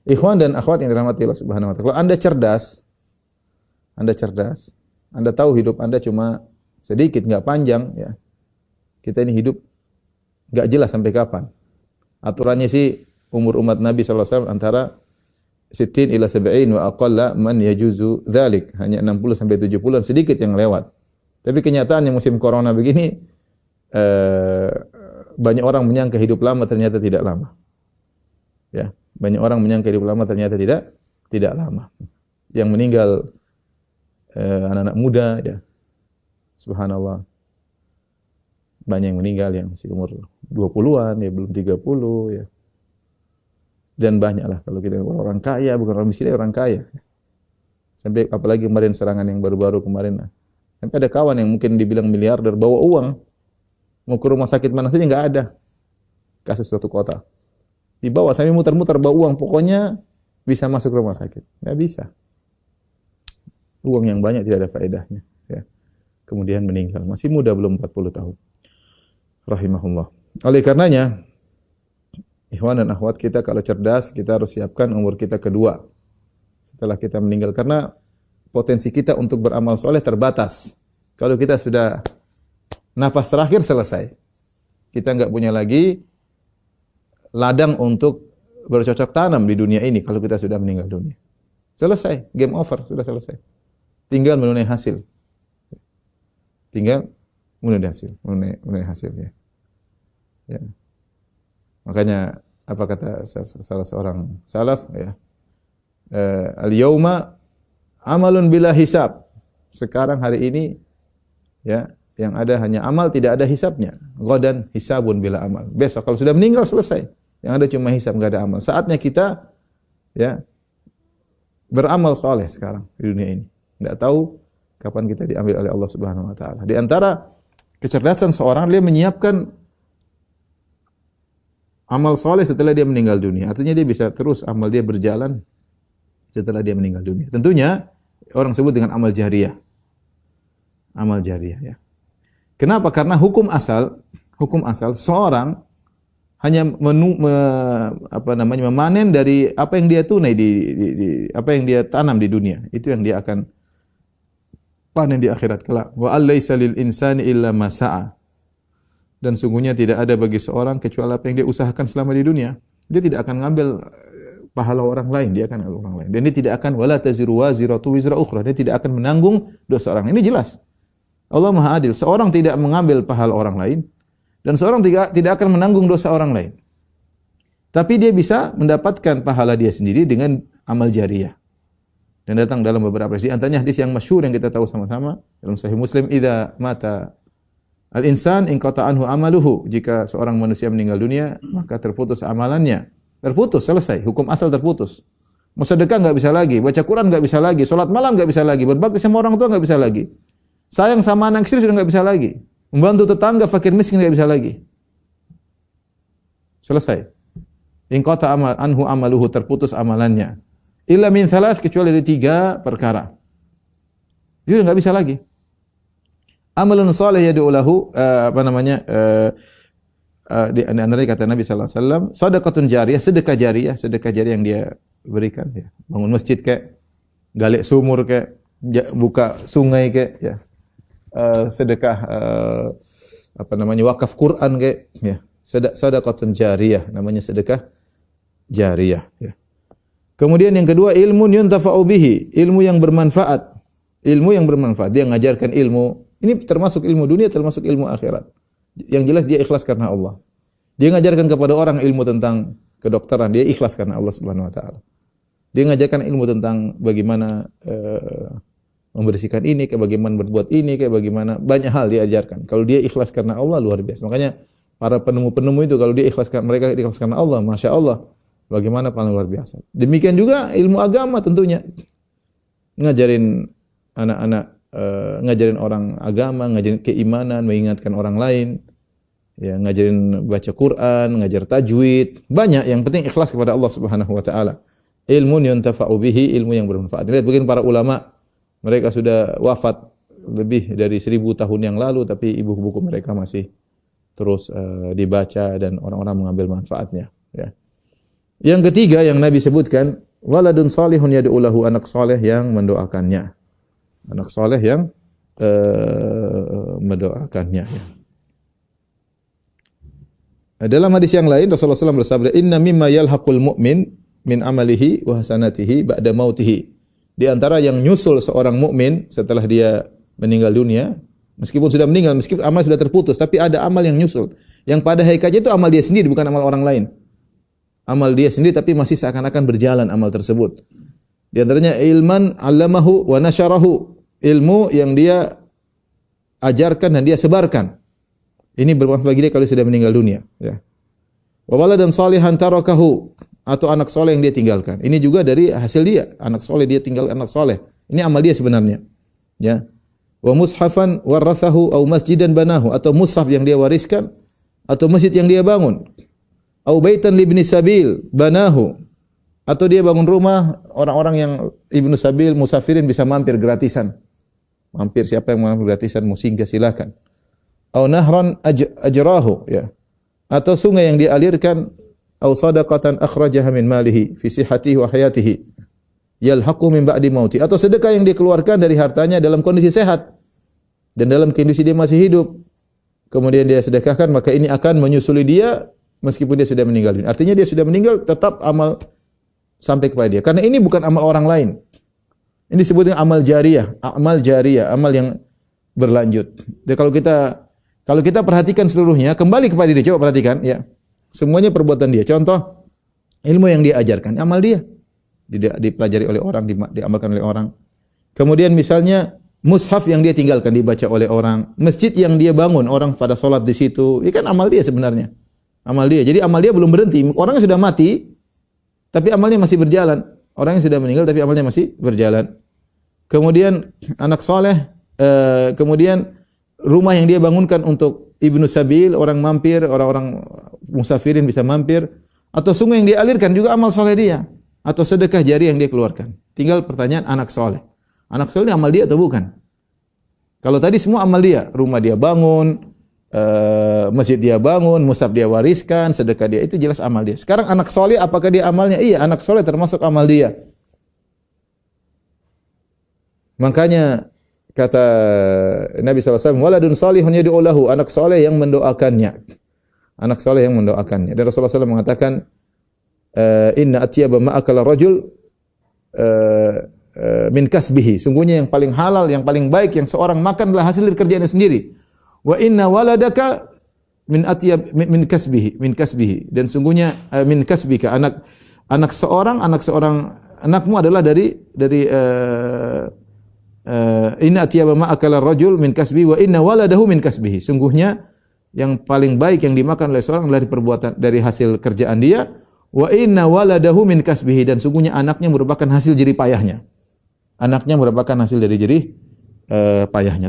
Ikhwan dan akhwat yang dirahmati Allah Subhanahu wa taala. Kalau Anda cerdas, Anda tahu hidup Anda cuma sedikit, enggak panjang ya. Kita ini hidup enggak jelas sampai kapan. Aturannya sih umur umat Nabi sallallahu alaihi wasallam antara 60 ila 70 wa aqalla man yajuzu dzalik. Hanya 60 sampai 70-an sedikit yang lewat. Tapi kenyataannya musim corona begini banyak orang menyangka hidup lama ternyata tidak lama. Ya, banyak orang menyangka hidup lama ternyata tidak lama. Yang meninggal anak-anak muda ya. Subhanallah. Banyak yang meninggal yang masih umur 20-an ya, belum 30 ya. Dan banyaklah kalau kita orang kaya, bukan orang miskin, orang kaya. Sampai apalagi kemarin serangan yang baru-baru kemarin. Sampai ada kawan yang mungkin dibilang miliarder bawa uang mau ke rumah sakit mana saja enggak ada. Kasus suatu kota. Dibawa sampai muter-muter bawa uang, pokoknya bisa masuk rumah sakit. Enggak bisa. Uang yang banyak tidak ada faedahnya, ya. Kemudian meninggal, masih muda belum 40 tahun. Rahimahullah. Oleh karenanya, ikhwan dan akhwat kita kalau cerdas, kita harus siapkan umur kita kedua setelah kita meninggal, karena potensi kita untuk beramal soleh terbatas. Kalau kita sudah nafas terakhir selesai, kita enggak punya lagi ladang untuk bercocok tanam di dunia ini kalau kita sudah meninggal dunia. Selesai, game over, sudah selesai. Tinggal menunai hasil. Menunai hasil ya. Ya. Makanya apa kata salah seorang salaf ya? Al-yauma amalun bila hisab. Sekarang hari ini ya, yang ada hanya amal, tidak ada hisabnya. Ghadan hisabun bila amal. Besok kalau sudah meninggal selesai. Yang ada cuma hisab, enggak ada amal. Saatnya kita ya beramal saleh sekarang di dunia ini. Enggak tahu kapan kita diambil oleh Allah Subhanahu wa taala. Di antara kecerdasan seorang, dia menyiapkan amal saleh setelah dia meninggal dunia. Artinya dia bisa terus amal dia berjalan setelah dia meninggal dunia. Tentunya orang sebut dengan amal jariyah. Amal jariyah ya. Kenapa? Karena hukum asal seorang hanya memanen dari apa yang dia tunai di apa yang dia tanam di dunia. Itu yang dia akan panen di akhirat kelak. Wa allaisa lil insani illa ma sa'a. Dan sungguhnya tidak ada bagi seorang kecuali apa yang dia usahakan selama di dunia. Dia tidak akan ngambil pahala orang lain, dia akan ngambil orang lain. Dan dia tidak akan wala taziru waziratu wizra ukhra. Dia tidak akan menanggung dosa orang lain. Ini jelas. Allah Maha Adil. Seorang tidak mengambil pahala orang lain dan seorang tidak akan menanggung dosa orang lain. Tapi dia bisa mendapatkan pahala dia sendiri dengan amal jariyah. Dan datang dalam beberapa hadis, antaranya hadis yang masyhur yang kita tahu sama-sama dalam Sahih Muslim, idza mata al-insan in qata anhu amaluhu. Jika seorang manusia meninggal dunia, maka terputus amalannya. Terputus, selesai, hukum asal terputus. Mau sedekah enggak bisa lagi, baca Quran enggak bisa lagi, salat malam enggak bisa lagi, berbakti sama orang tua enggak bisa lagi. Sayang sama anak istri sudah enggak bisa lagi. Membantu tetangga fakir miskin enggak bisa lagi. Selesai. In qata anhu amaluhu, terputus amalannya. Illa min thalath, kecuali dari 3 perkara. Dia enggak bisa lagi. Amalun salih yad'u lahu, di antara kata Nabi sallallahu alaihi wasallam, shadaqatun jariyah, sedekah jariyah yang dia berikan ya. Bangun masjid kayak, galak sumur kayak, buka sungai kayak ya. Sedekah wakaf Quran kayak ya. Shadaqatun jariyah, namanya sedekah jariyah ya. Kemudian yang kedua, ilmun yuntafa'u bihi, ilmu yang bermanfaat. Dia mengajarkan ilmu. Ini termasuk ilmu dunia, termasuk ilmu akhirat. Yang jelas dia ikhlas karena Allah. Dia mengajarkan kepada orang ilmu tentang kedokteran, dia ikhlas karena Allah Subhanahu wa taala. Dia mengajarkan ilmu tentang bagaimana membersihkan ini, kayak bagaimana berbuat ini, kayak bagaimana banyak hal dia ajarkan. Kalau dia ikhlas karena Allah, luar biasa. Makanya para penemu-penemu itu kalau dia mereka ikhlas karena Allah, Masya Allah, bagaimana paling luar biasa. Demikian juga ilmu agama tentunya. Ngajarin anak-anak, ngajarin orang agama, ngajarin keimanan, mengingatkan orang lain, ya, ngajarin baca Quran, ngajar tajwid, banyak. Yang penting ikhlas kepada Allah Subhanahu wa taala. Ilmun yuntafa'u bihi, ilmu yang bermanfaat. Lihat begini para ulama, mereka sudah wafat lebih dari 1000 tahun yang lalu, tapi buku-buku mereka masih terus dibaca dan orang-orang mengambil manfaatnya. Ya. Yang ketiga yang Nabi sebutkan, waladun salihun yad'u lahu, anak saleh yang mendoakannya. Anak saleh yang mendoakannya. Dalam hadis yang lain Rasulullah SAW bersabda, "Inna mimma yalhaqul mu'min min amalihi wa hasanatihi ba'da mautihi." Di antara yang nyusul seorang mukmin setelah dia meninggal dunia, meskipun sudah meninggal, meskipun amal sudah terputus, tapi ada amal yang nyusul. Yang pada hakikatnya itu amal dia sendiri, bukan amal orang lain. Amal dia sendiri tapi masih seakan-akan berjalan amal tersebut. Di antaranya ilman 'allamahu wa nasyarahu, ilmu yang dia ajarkan dan dia sebarkan. Ini bermanfaat bagi dia kalau sudah meninggal dunia, ya. Wa waladan salihan tarakahu, atau anak soleh yang dia tinggalkan. Ini juga dari hasil dia, anak soleh dia tinggal anak soleh. Ini amal dia sebenarnya, ya. Wa mushafan warathahu au masjidan banahu, atau mushaf yang dia wariskan atau masjid yang dia bangun. Au baitan libni sabil banahu, atau dia bangun rumah orang-orang yang ibnu sabil musafirin bisa mampir gratisan. Mampir, siapa yang mampir gratisan mau singgah silakan. Au nahran ajrahu, ya. Atau sungai yang dialirkan, au sadaqatan akhrajaha min malihi fi sihhatihi wa hayatihi yalhaqu min ba'di mauti, atau sedekah yang dikeluarkan dari hartanya dalam kondisi sehat dan dalam kondisi dia masih hidup. Kemudian dia sedekahkan, maka ini akan menyusuli dia meskipun dia sudah meninggal dunia. Artinya dia sudah meninggal tetap amal sampai kepada dia. Karena ini bukan amal orang lain. Ini disebutnya amal jariyah, amal yang berlanjut. Jadi kalau kita perhatikan seluruhnya, kembali kepada dia, coba perhatikan, ya. Semuanya perbuatan dia. Contoh, ilmu yang dia ajarkan, amal dia. Dipelajari oleh orang, diamalkan oleh orang. Kemudian misalnya, mushaf yang dia tinggalkan, dibaca oleh orang. Masjid yang dia bangun, orang pada sholat di situ. Ini kan amal dia sebenarnya. Amal dia. Jadi amal dia belum berhenti. Orangnya sudah mati, tapi amalnya masih berjalan. Orang yang sudah meninggal, tapi amalnya masih berjalan. Kemudian, anak soleh, kemudian rumah yang dia bangunkan untuk ibnu sabil, orang mampir, orang-orang musafirin bisa mampir, atau sungai yang dia alirkan juga amal soleh dia, atau sedekah jari yang dia keluarkan. Tinggal pertanyaan anak soleh. Anak soleh ini amal dia atau bukan? Kalau tadi semua amal dia, rumah dia bangun, masjid dia bangun, mushaf dia wariskan, sedekah dia, itu jelas amal dia. Sekarang anak soleh, apakah dia amalnya? Iya, anak soleh termasuk amal dia. Makanya kata Nabi SAW, waladun salihun yad'u lahu, anak soleh yang mendoakannya. Anak soleh yang mendoakannya. Dan Rasulullah SAW mengatakan, inna atyaba ma'akala rajul min kasbihi. Sungguhnya yang paling halal, yang paling baik yang seorang makan adalah hasil dari kerjaannya sendiri. Wa inna waladaka min atyab min kasbihi. Dan sungguhnya min kasbika, anak seorang anakmu adalah dari inna atyaba ma akala rajul min kasbi wa inna waladahu min kasbihi. Sungguhnya yang paling baik yang dimakan oleh seorang dari perbuatan, dari hasil kerjaan dia. Wa inna waladahu min kasbihi, dan sungguhnya anaknya merupakan hasil jerih payahnya. Anaknya merupakan hasil dari jerih payahnya.